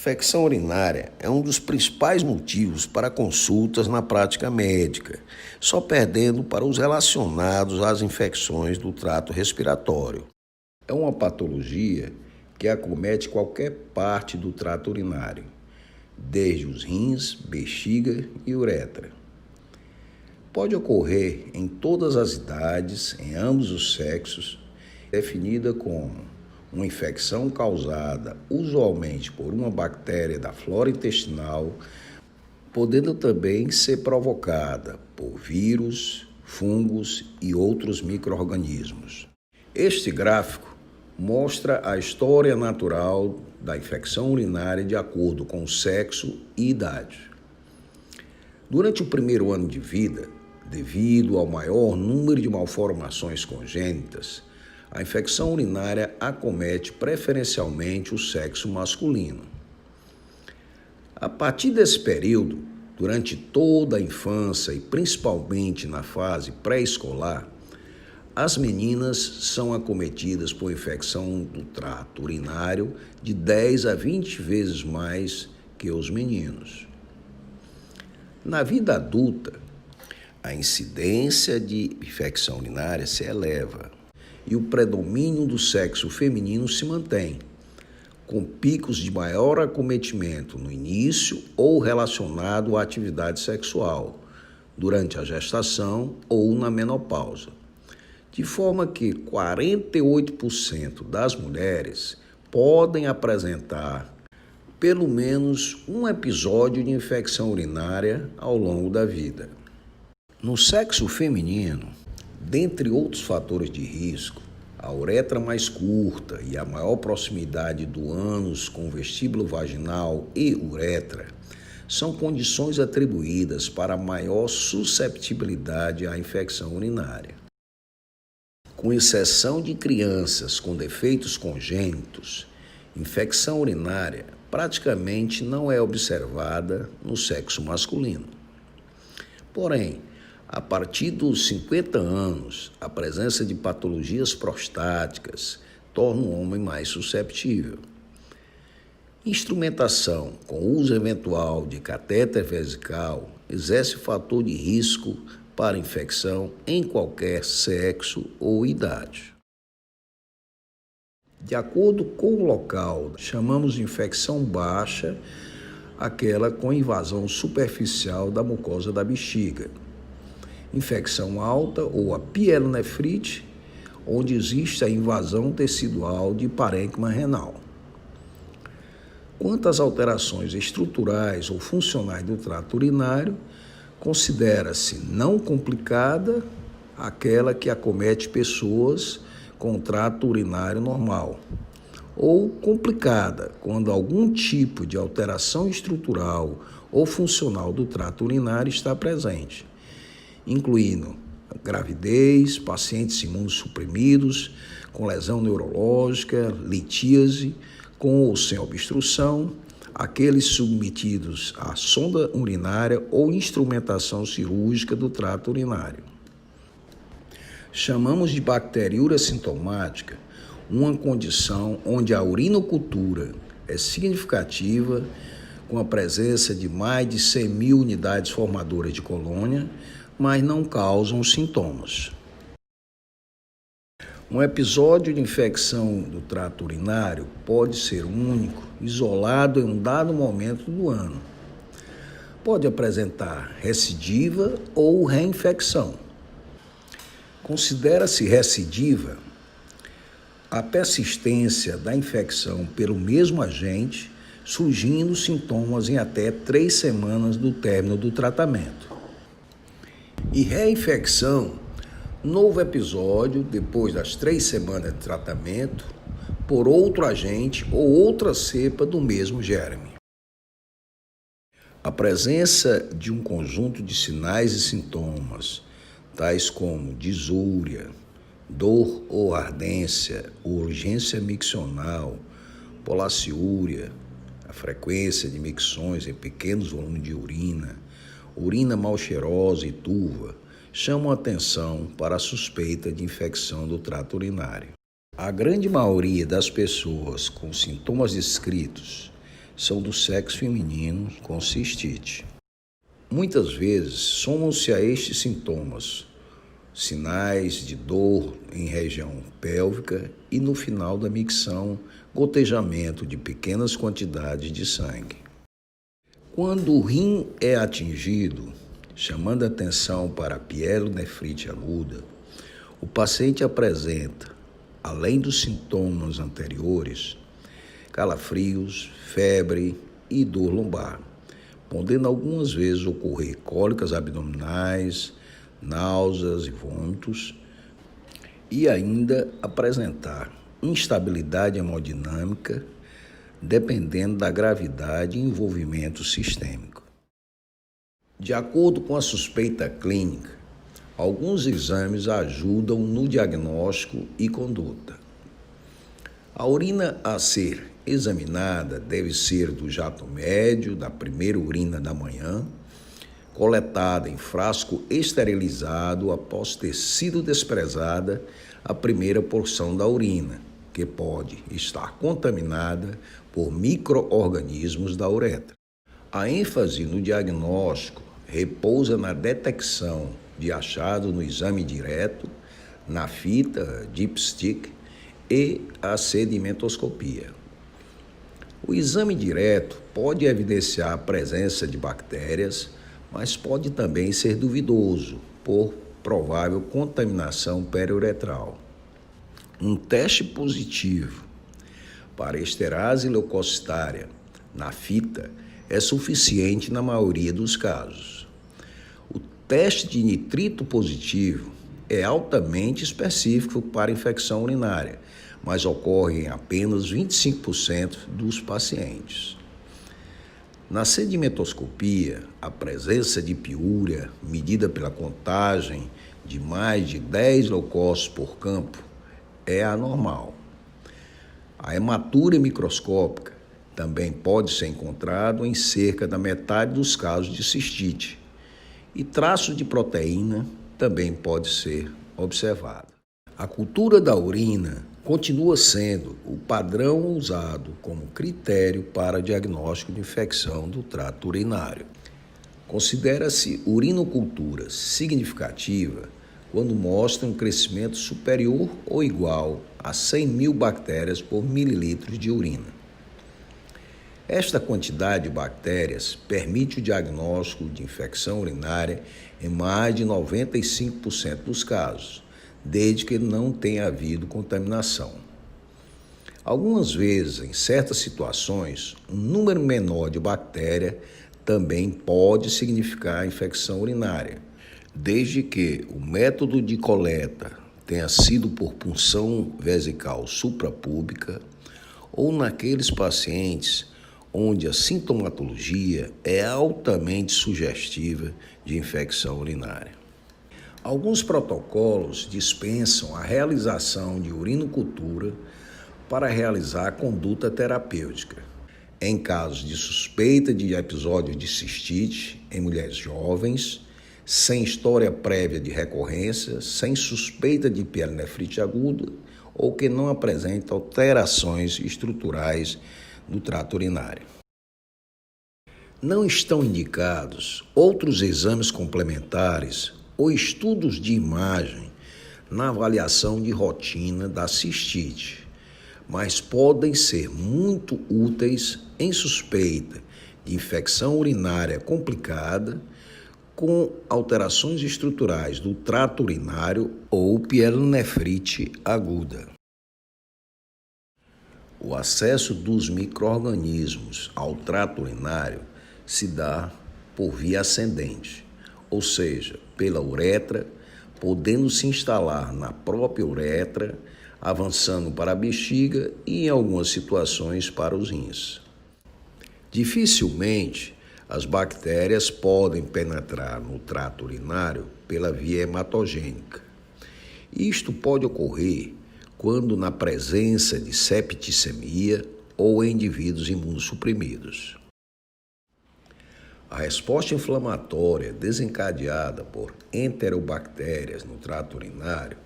Infecção urinária é um dos principais motivos para consultas na prática médica, só perdendo para os relacionados às infecções do trato respiratório. É uma patologia que acomete qualquer parte do trato urinário, desde os rins, bexiga e uretra. Pode ocorrer em todas as idades, em ambos os sexos, definida como uma infecção causada usualmente por uma bactéria da flora intestinal, podendo também ser provocada por vírus, fungos e outros micro-organismos. Este gráfico mostra a história natural da infecção urinária de acordo com o sexo e idade. Durante o primeiro ano de vida, devido ao maior número de malformações congênitas, a infecção urinária acomete preferencialmente o sexo masculino. A partir desse período, durante toda a infância e principalmente na fase pré-escolar, as meninas são acometidas por infecção do trato urinário de 10 a 20 vezes mais que os meninos. Na vida adulta, a incidência de infecção urinária se eleva e o predomínio do sexo feminino se mantém, com picos de maior acometimento no início ou relacionado à atividade sexual, durante a gestação ou na menopausa. De forma que 48% das mulheres podem apresentar pelo menos um episódio de infecção urinária ao longo da vida. No sexo feminino, dentre outros fatores de risco, a uretra mais curta e a maior proximidade do ânus com o vestíbulo vaginal e uretra são condições atribuídas para maior susceptibilidade à infecção urinária. Com exceção de crianças com defeitos congênitos, infecção urinária praticamente não é observada no sexo masculino. Porém, a partir dos 50 anos, a presença de patologias prostáticas torna o homem mais susceptível. Instrumentação com uso eventual de catéter vesical exerce fator de risco para infecção em qualquer sexo ou idade. De acordo com o local, chamamos de infecção baixa aquela com invasão superficial da mucosa da bexiga. Infecção alta ou a pielonefrite, onde existe a invasão tecidual de parênquima renal. Quanto às alterações estruturais ou funcionais do trato urinário, considera-se não complicada aquela que acomete pessoas com trato urinário normal, ou complicada quando algum tipo de alteração estrutural ou funcional do trato urinário está presente, incluindo gravidez, pacientes imunossuprimidos, com lesão neurológica, litíase, com ou sem obstrução, aqueles submetidos à sonda urinária ou instrumentação cirúrgica do trato urinário. Chamamos de bacteriúria sintomática uma condição onde a urinocultura é significativa, com a presença de mais de 100.000 unidades formadoras de colônia, mas não causam sintomas. Um episódio de infecção do trato urinário pode ser único, isolado em um dado momento do ano. Pode apresentar recidiva ou reinfecção. Considera-se recidiva a persistência da infecção pelo mesmo agente, surgindo sintomas em até 3 semanas do término do tratamento. E reinfecção, novo episódio depois das 3 semanas de tratamento por outro agente ou outra cepa do mesmo germe. A presença de um conjunto de sinais e sintomas, tais como disúria, dor ou ardência, urgência miccional, polaciúria, a frequência de micções em pequenos volumes de urina mal cheirosa e turva, chamam a atenção para a suspeita de infecção do trato urinário. A grande maioria das pessoas com sintomas descritos são do sexo feminino com cistite. Muitas vezes somam-se a estes sintomas sinais de dor em região pélvica e, no final da micção, gotejamento de pequenas quantidades de sangue. Quando o rim é atingido, chamando atenção para a pielonefrite aguda, o paciente apresenta, além dos sintomas anteriores, calafrios, febre e dor lombar, podendo algumas vezes ocorrer cólicas abdominais, náuseas e vômitos, e ainda apresentar instabilidade hemodinâmica, dependendo da gravidade e envolvimento sistêmico. De acordo com a suspeita clínica, alguns exames ajudam no diagnóstico e conduta. A urina a ser examinada deve ser do jato médio, da primeira urina da manhã, coletada em frasco esterilizado após ter sido desprezada a primeira porção da urina, que pode estar contaminada por micro-organismos da uretra. A ênfase no diagnóstico repousa na detecção de achado no exame direto, na fita dipstick e a sedimentoscopia. O exame direto pode evidenciar a presença de bactérias, mas pode também ser duvidoso por provável contaminação periuretral. Um teste positivo para esterase leucocitária na fita é suficiente na maioria dos casos. O teste de nitrito positivo é altamente específico para infecção urinária, mas ocorre em apenas 25% dos pacientes. Na sedimentoscopia, a presença de piúria, medida pela contagem de mais de 10 leucócitos por campo, é anormal. A hematúria microscópica também pode ser encontrado em cerca da metade dos casos de cistite, e traço de proteína também pode ser observado. A cultura da urina continua sendo o padrão usado como critério para diagnóstico de infecção do trato urinário. Considera-se urinocultura significativa quando mostra um crescimento superior ou igual a 100.000 bactérias por mililitro de urina. Esta quantidade de bactérias permite o diagnóstico de infecção urinária em mais de 95% dos casos, desde que não tenha havido contaminação. Algumas vezes, em certas situações, um número menor de bactéria também pode significar infecção urinária, desde que o método de coleta tenha sido por punção vesical suprapúbica ou naqueles pacientes onde a sintomatologia é altamente sugestiva de infecção urinária. Alguns protocolos dispensam a realização de urinocultura para realizar a conduta terapêutica. Em casos de suspeita de episódio de cistite em mulheres jovens, sem história prévia de recorrência, sem suspeita de pielonefrite aguda ou que não apresenta alterações estruturais do trato urinário. Não estão indicados outros exames complementares ou estudos de imagem na avaliação de rotina da cistite, mas podem ser muito úteis em suspeita de infecção urinária complicada com alterações estruturais do trato urinário ou pielonefrite aguda. O acesso dos micro-organismos ao trato urinário se dá por via ascendente, ou seja, pela uretra, podendo se instalar na própria uretra, avançando para a bexiga e, em algumas situações, para os rins. Dificilmente, as bactérias podem penetrar no trato urinário pela via hematogênica. Isto pode ocorrer quando na presença de septicemia ou em indivíduos imunossuprimidos. A resposta inflamatória desencadeada por enterobactérias no trato urinário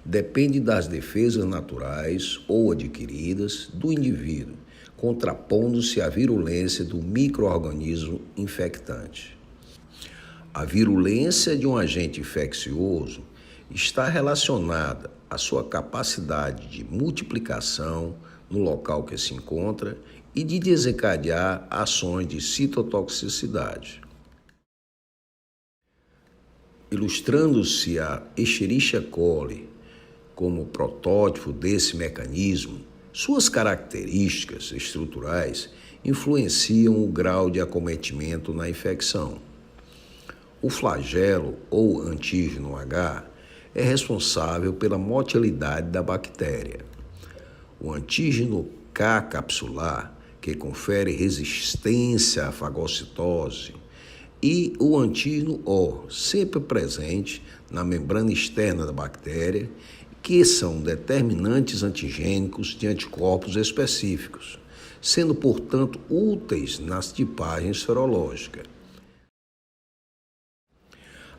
depende das defesas naturais ou adquiridas do indivíduo, contrapondo-se à virulência do micro-organismo infectante. A virulência de um agente infeccioso está relacionada à sua capacidade de multiplicação no local que se encontra e de desencadear ações de citotoxicidade. Ilustrando-se a Escherichia coli como protótipo desse mecanismo, suas características estruturais influenciam o grau de acometimento na infecção. O flagelo ou antígeno H é responsável pela motilidade da bactéria. O antígeno K capsular, que confere resistência à fagocitose, e o antígeno O, sempre presente na membrana externa da bactéria, que são determinantes antigênicos de anticorpos específicos, sendo, portanto, úteis nas tipagens serológicas.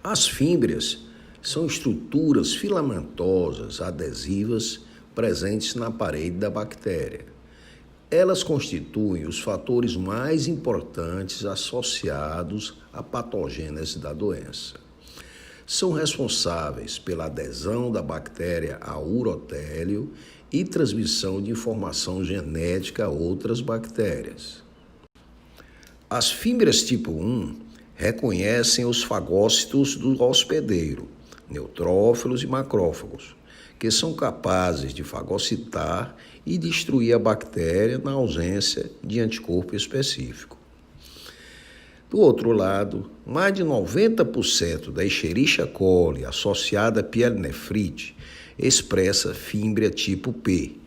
As fímbrias são estruturas filamentosas adesivas presentes na parede da bactéria. Elas constituem os fatores mais importantes associados à patogênese da doença. São responsáveis pela adesão da bactéria ao urotélio e transmissão de informação genética a outras bactérias. As fímbrias tipo 1 reconhecem os fagócitos do hospedeiro, neutrófilos e macrófagos, que são capazes de fagocitar e destruir a bactéria na ausência de anticorpo específico. Do outro lado, mais de 90% da Escherichia coli associada à pielonefrite expressa fímbria tipo P,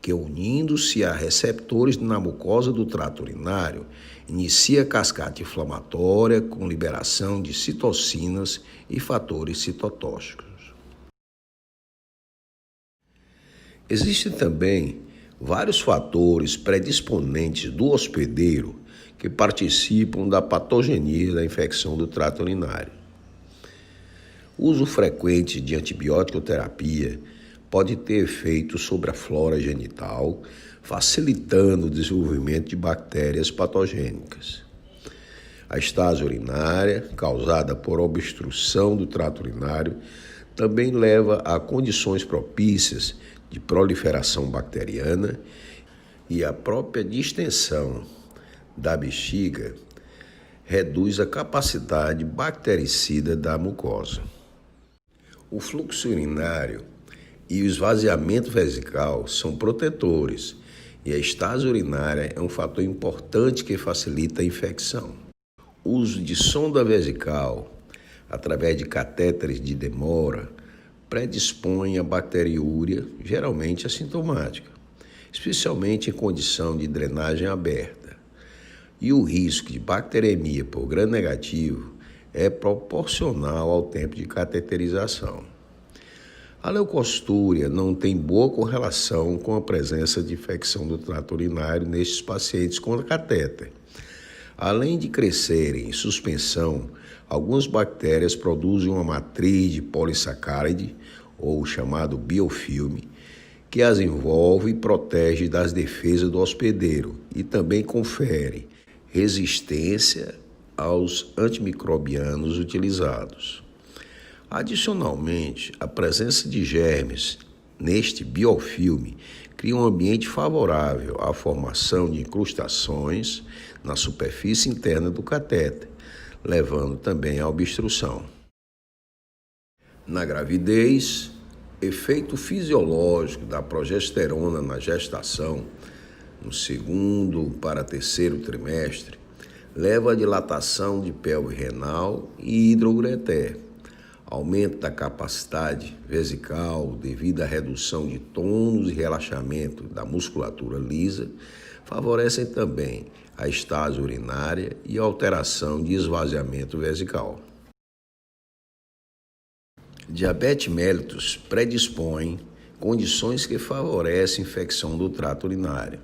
que, unindo-se a receptores na mucosa do trato urinário, inicia cascata inflamatória com liberação de citocinas e fatores citotóxicos. Existem também vários fatores predisponentes do hospedeiro que participam da patogenia da infecção do trato urinário. O uso frequente de antibiótico terapia pode ter efeito sobre a flora genital, facilitando o desenvolvimento de bactérias patogênicas. A estase urinária, causada por obstrução do trato urinário, também leva a condições propícias de proliferação bacteriana e a própria distensão da bexiga reduz a capacidade bactericida da mucosa. O fluxo urinário e o esvaziamento vesical são protetores e a estase urinária é um fator importante que facilita a infecção. O uso de sonda vesical através de catéteres de demora predispõe a bacteriúria, geralmente assintomática, especialmente em condição de drenagem aberta. E o risco de bacteremia por gram-negativo é proporcional ao tempo de cateterização. A leucostúria não tem boa correlação com a presença de infecção do trato urinário nesses pacientes com catéter. Além de crescerem em suspensão, algumas bactérias produzem uma matriz de polissacáride, ou chamado biofilme, que as envolve e protege das defesas do hospedeiro e também confere resistência aos antimicrobianos utilizados. Adicionalmente, a presença de germes neste biofilme cria um ambiente favorável à formação de incrustações na superfície interna do catéter, levando também à obstrução. Na gravidez, efeito fisiológico da progesterona na gestação, no segundo para terceiro trimestre, leva à dilatação de pelve renal e hidroureter, aumento da capacidade vesical devido à redução de tônus e relaxamento da musculatura lisa, favorecem também a estase urinária e a alteração de esvaziamento vesical. Diabetes mellitus predispõe condições que favorecem a infecção do trato urinário,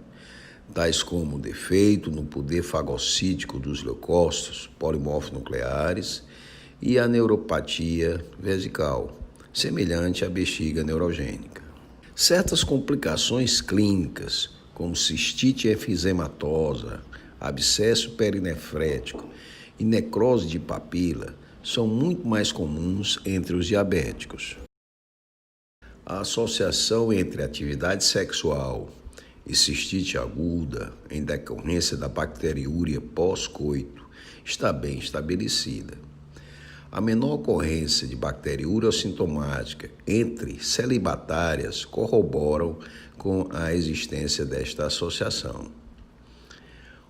tais como defeito no poder fagocítico dos leucócitos polimorfonucleares e a neuropatia vesical, semelhante à bexiga neurogênica. Certas complicações clínicas, como cistite efizematosa, abscesso perinefrético e necrose de papila, são muito mais comuns entre os diabéticos. A associação entre atividade sexual e cistite aguda em decorrência da bacteriúria pós-coito está bem estabelecida. A menor ocorrência de bacteriúria assintomática entre celibatárias corroboram com a existência desta associação.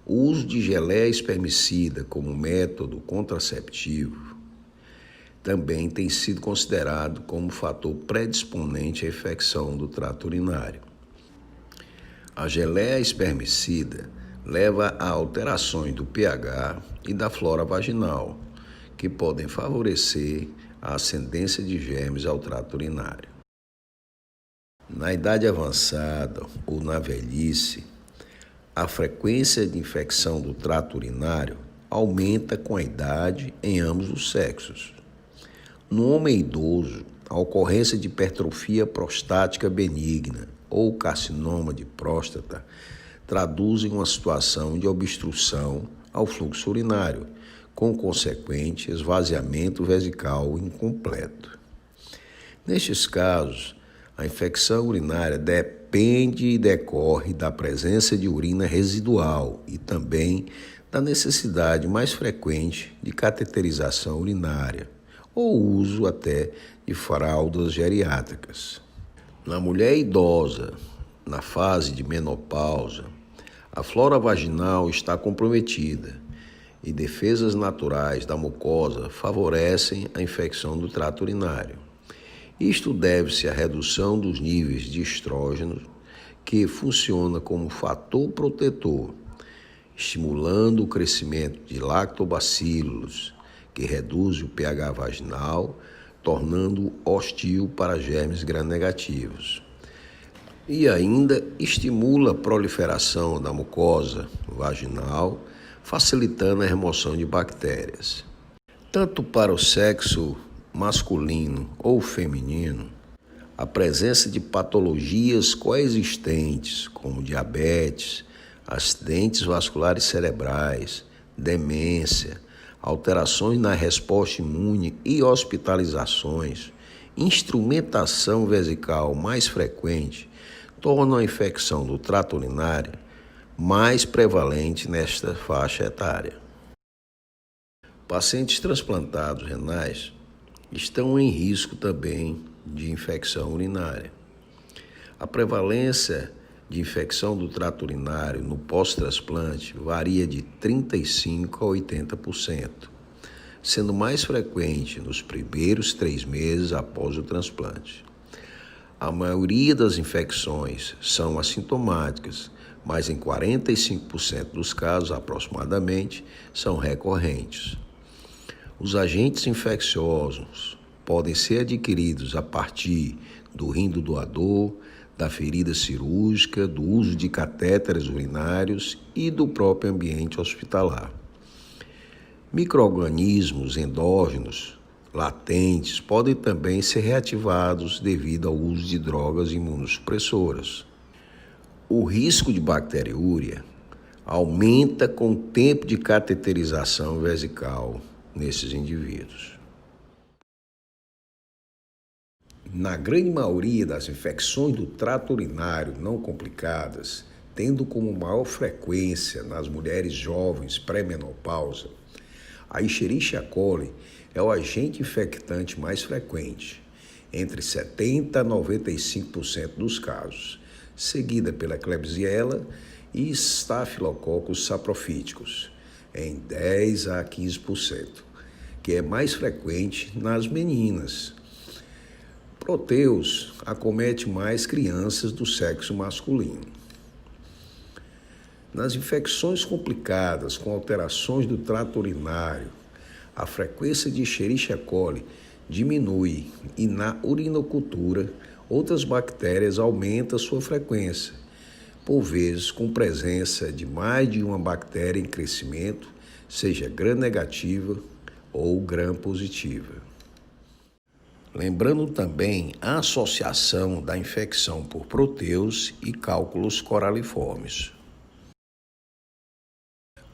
O uso de geleia espermicida como método contraceptivo também tem sido considerado como fator predisponente à infecção do trato urinário. A geleia espermicida leva a alterações do pH e da flora vaginal, que podem favorecer a ascendência de germes ao trato urinário. Na idade avançada ou na velhice, a frequência de infecção do trato urinário aumenta com a idade em ambos os sexos. No homem idoso, a ocorrência de hipertrofia prostática benigna ou carcinoma de próstata traduzem uma situação de obstrução ao fluxo urinário, com consequente esvaziamento vesical incompleto. Nestes casos, a infecção urinária depende e decorre da presença de urina residual e também da necessidade mais frequente de cateterização urinária, ou uso até de fraldas geriátricas. Na mulher idosa, na fase de menopausa, a flora vaginal está comprometida e defesas naturais da mucosa favorecem a infecção do trato urinário. Isto deve-se à redução dos níveis de estrógeno, que funciona como fator protetor, estimulando o crescimento de lactobacilos, que reduz o pH vaginal, tornando-o hostil para germes gram-negativos. E ainda estimula a proliferação da mucosa vaginal, facilitando a remoção de bactérias. Tanto para o sexo masculino ou feminino, a presença de patologias coexistentes, como diabetes, acidentes vasculares cerebrais, demência, alterações na resposta imune e hospitalizações, instrumentação vesical mais frequente, tornam a infecção do trato urinário mais prevalente nesta faixa etária. Pacientes transplantados renais estão em risco também de infecção urinária. A prevalência de infecção do trato urinário no pós-transplante varia de 35% a 80%, sendo mais frequente nos primeiros 3 meses após o transplante. A maioria das infecções são assintomáticas, mas em 45% dos casos, aproximadamente, são recorrentes. Os agentes infecciosos podem ser adquiridos a partir do rim do doador, da ferida cirúrgica, do uso de catéteres urinários e do próprio ambiente hospitalar. Micro-organismos endógenos latentes podem também ser reativados devido ao uso de drogas imunossupressoras. O risco de bacteriúria aumenta com o tempo de cateterização vesical nesses indivíduos. Na grande maioria das infecções do trato urinário não complicadas, tendo como maior frequência nas mulheres jovens pré-menopausa, a Escherichia coli é o agente infectante mais frequente, entre 70% a 95% dos casos, seguida pela Klebsiella e Staphylococcus saprophyticus, em 10% a 15%, que é mais frequente nas meninas. Proteus acomete mais crianças do sexo masculino. Nas infecções complicadas com alterações do trato urinário, a frequência de Escherichia coli diminui e na urinocultura outras bactérias aumentam sua frequência, por vezes com presença de mais de uma bactéria em crescimento, seja gram-negativa ou gram-positiva. lembrando também a associação da infecção por proteus e cálculos coraliformes.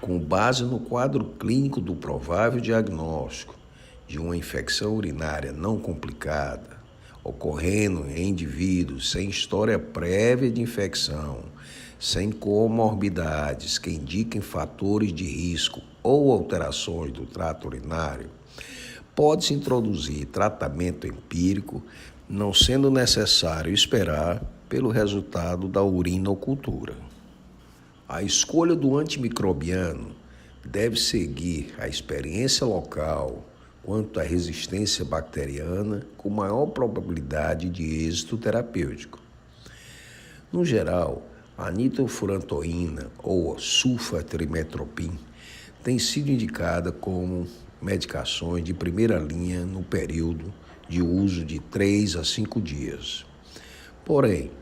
Com base no quadro clínico do provável diagnóstico de uma infecção urinária não complicada, ocorrendo em indivíduos sem história prévia de infecção, sem comorbidades que indiquem fatores de risco ou alterações do trato urinário, pode-se introduzir tratamento empírico, não sendo necessário esperar pelo resultado da urinocultura. A escolha do antimicrobiano deve seguir a experiência local quanto à resistência bacteriana com maior probabilidade de êxito terapêutico. No geral, a nitrofurantoína ou sulfatrimetropin tem sido indicada como medicações de primeira linha no período de uso de 3 a 5 dias. Porém,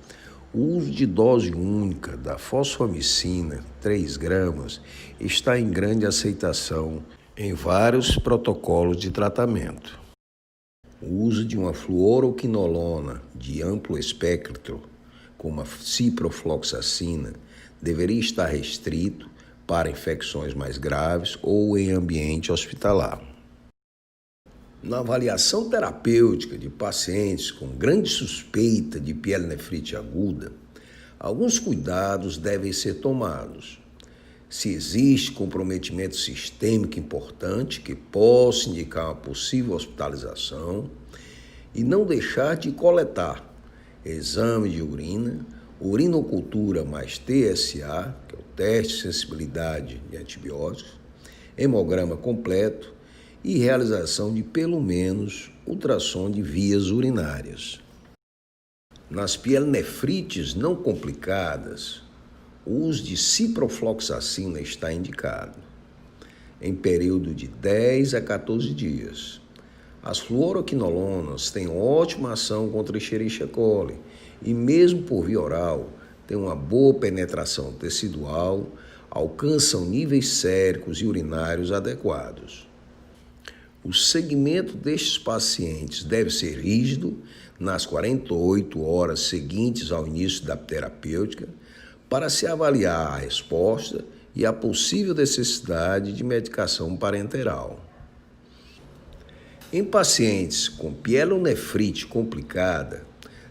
o uso de dose única da fosfomicina, 3 gramas, está em grande aceitação em vários protocolos de tratamento. O uso de uma fluoroquinolona de amplo espectro, como a ciprofloxacina, deveria estar restrito para infecções mais graves ou em ambiente hospitalar. Na avaliação terapêutica de pacientes com grande suspeita de pielonefrite aguda, alguns cuidados devem ser tomados. Se existe comprometimento sistêmico importante que possa indicar uma possível hospitalização, e não deixar de coletar exame de urina, urinocultura mais TSA, que é o teste de sensibilidade de antibióticos, hemograma completo, e realização de pelo menos ultrassom de vias urinárias. Nas pielonefrites não complicadas, o uso de ciprofloxacina está indicado, em período de 10 a 14 dias. As fluoroquinolonas têm ótima ação contra Escherichia coli e, mesmo por via oral, têm uma boa penetração tecidual, alcançam níveis séricos e urinários adequados. O segmento destes pacientes deve ser rígido nas 48 horas seguintes ao início da terapêutica para se avaliar a resposta e a possível necessidade de medicação parenteral. Em pacientes com pielonefrite complicada,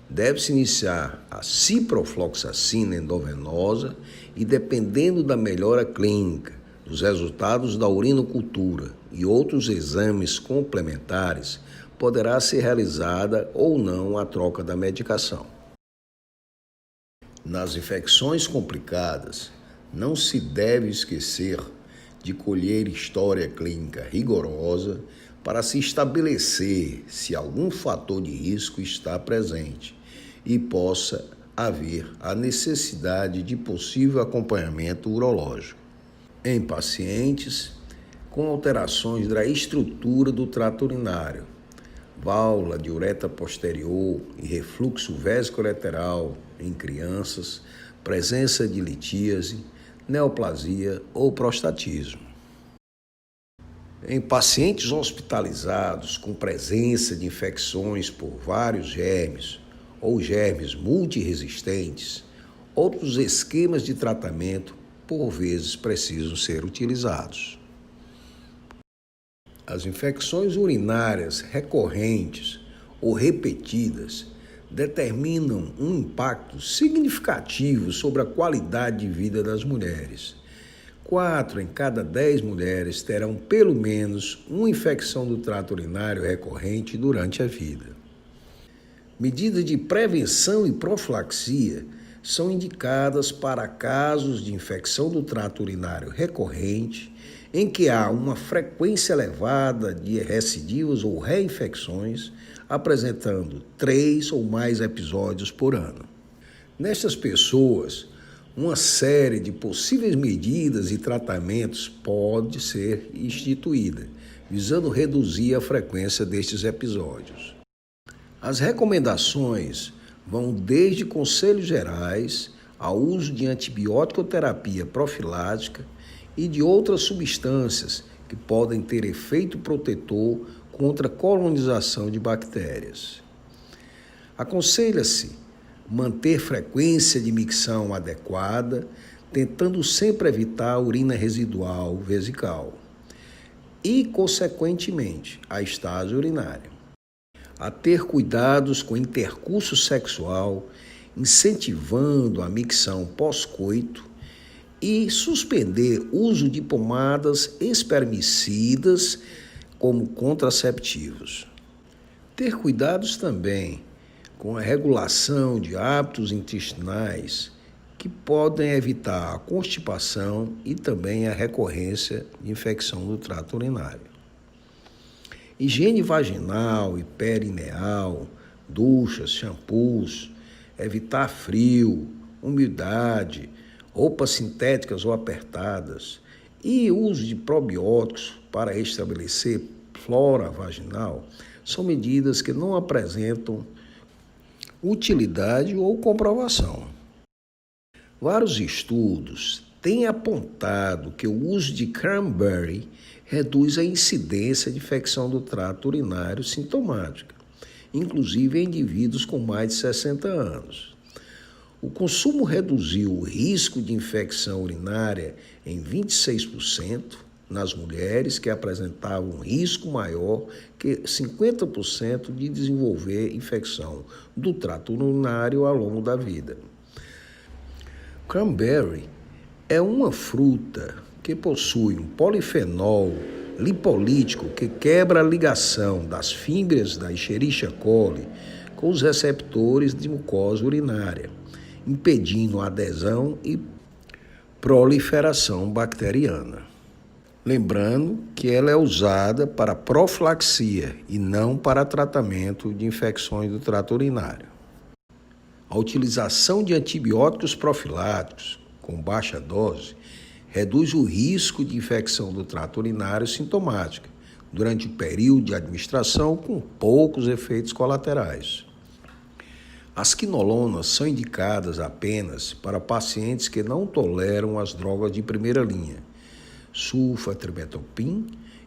deve-se iniciar a ciprofloxacina endovenosa e, dependendo da melhora clínica, dos resultados da urinocultura e outros exames complementares, poderá ser realizada ou não a troca da medicação. Nas infecções complicadas, não se deve esquecer de colher história clínica rigorosa para se estabelecer se algum fator de risco está presente e possa haver a necessidade de possível acompanhamento urológico. Em pacientes com alterações da estrutura do trato urinário, válvula de uretra posterior e refluxo vesicolateral em crianças, presença de litíase, neoplasia ou prostatismo. Em pacientes hospitalizados com presença de infecções por vários germes ou germes multiresistentes, outros esquemas de tratamento por vezes precisam ser utilizados. As infecções urinárias recorrentes ou repetidas determinam um impacto significativo sobre a qualidade de vida das mulheres. 4 em cada 10 mulheres terão pelo menos uma infecção do trato urinário recorrente durante a vida. Medidas de prevenção e profilaxia são indicadas para casos de infecção do trato urinário recorrente, em que há uma frequência elevada de recidivas ou reinfecções, apresentando 3 ou mais episódios por ano. Nestas pessoas, uma série de possíveis medidas e tratamentos pode ser instituída, visando reduzir a frequência destes episódios. As recomendações vão desde conselhos gerais ao uso de antibiótico-terapia profilática e de outras substâncias que podem ter efeito protetor contra a colonização de bactérias. Aconselha-se manter frequência de micção adequada, tentando sempre evitar a urina residual vesical e, consequentemente, a estase urinária. A ter cuidados com o intercurso sexual, incentivando a micção pós-coito e suspender o uso de pomadas espermicidas como contraceptivos. Ter cuidados também com a regulação de hábitos intestinais que podem evitar a constipação e também a recorrência de infecção do trato urinário. Higiene vaginal e perineal, duchas, shampoos, evitar frio, umidade, roupas sintéticas ou apertadas e uso de probióticos para estabelecer flora vaginal são medidas que não apresentam utilidade ou comprovação. Vários estudos têm apontado que o uso de cranberry reduz a incidência de infecção do trato urinário sintomática, inclusive em indivíduos com mais de 60 anos. O consumo reduziu o risco de infecção urinária em 26% nas mulheres que apresentavam um risco maior que 50% de desenvolver infecção do trato urinário ao longo da vida. Cranberry é uma fruta que possui um polifenol lipolítico que quebra a ligação das fibras da Escherichia coli com os receptores de mucosa urinária, impedindo a adesão e proliferação bacteriana. Lembrando que ela é usada para profilaxia e não para tratamento de infecções do trato urinário. A utilização de antibióticos profiláticos com baixa dose reduz o risco de infecção do trato urinário sintomática durante o período de administração com poucos efeitos colaterais. As quinolonas são indicadas apenas para pacientes que não toleram as drogas de primeira linha, sulfatriptopin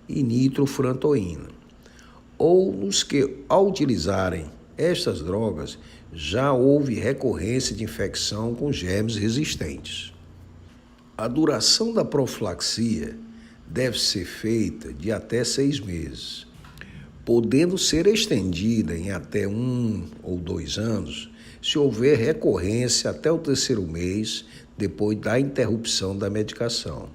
e nitrofurantoína, ou nos que, ao utilizarem estas drogas, já houve recorrência de infecção com germes resistentes. A duração da profilaxia deve ser feita de até 6 meses, podendo ser estendida em até 1 ou 2 anos, se houver recorrência até o 3º mês depois da interrupção da medicação.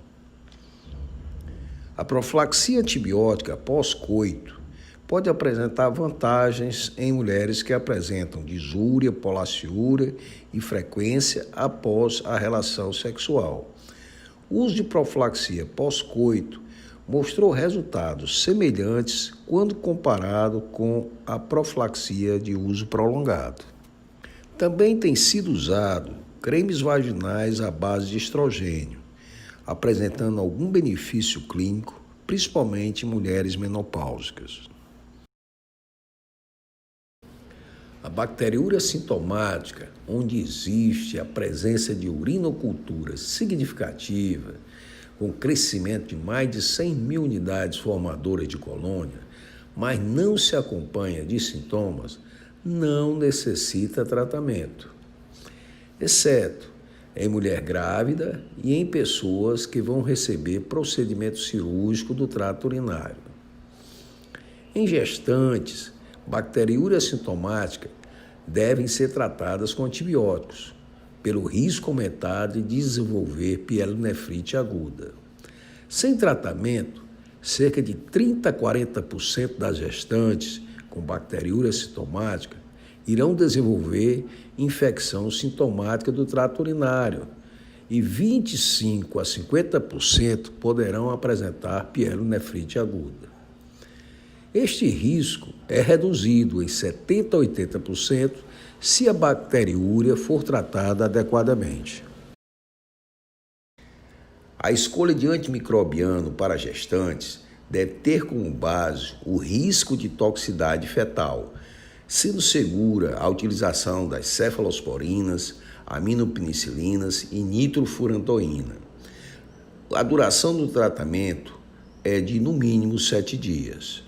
A profilaxia antibiótica pós-coito pode apresentar vantagens em mulheres que apresentam disúria, polaciúria e frequência após a relação sexual. O uso de profilaxia pós-coito mostrou resultados semelhantes quando comparado com a profilaxia de uso prolongado. Também tem sido usado cremes vaginais à base de estrogênio, apresentando algum benefício clínico, principalmente em mulheres menopáusicas. A bacteriúria sintomática, onde existe a presença de urinocultura significativa, com crescimento de mais de 100 mil unidades formadoras de colônia, mas não se acompanha de sintomas, não necessita tratamento, exceto em mulher grávida e em pessoas que vão receber procedimento cirúrgico do trato urinário. Em gestantes, bacteriúria sintomática devem ser tratadas com antibióticos, pelo risco aumentado de desenvolver pielonefrite aguda. Sem tratamento, cerca de 30 a 40% das gestantes com bacteriúria sintomática irão desenvolver infecção sintomática do trato urinário e 25 a 50% poderão apresentar pielonefrite aguda. Este risco é reduzido em 70 a 80% se a bacteriúria for tratada adequadamente. A escolha de antimicrobiano para gestantes deve ter como base o risco de toxicidade fetal, sendo segura a utilização das cefalosporinas, aminopenicilinas e nitrofurantoína. A duração do tratamento é de no mínimo 7 dias.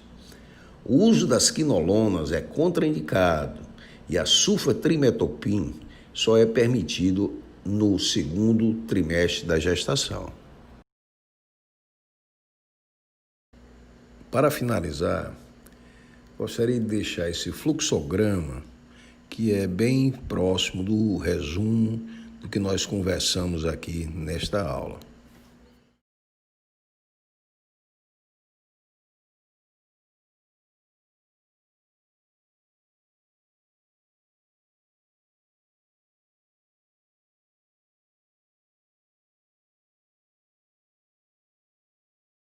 O uso das quinolonas é contraindicado e a sulfatrimetopim só é permitido no segundo trimestre da gestação. Para finalizar, gostaria de deixar esse fluxograma que é bem próximo do resumo do que nós conversamos aqui nesta aula.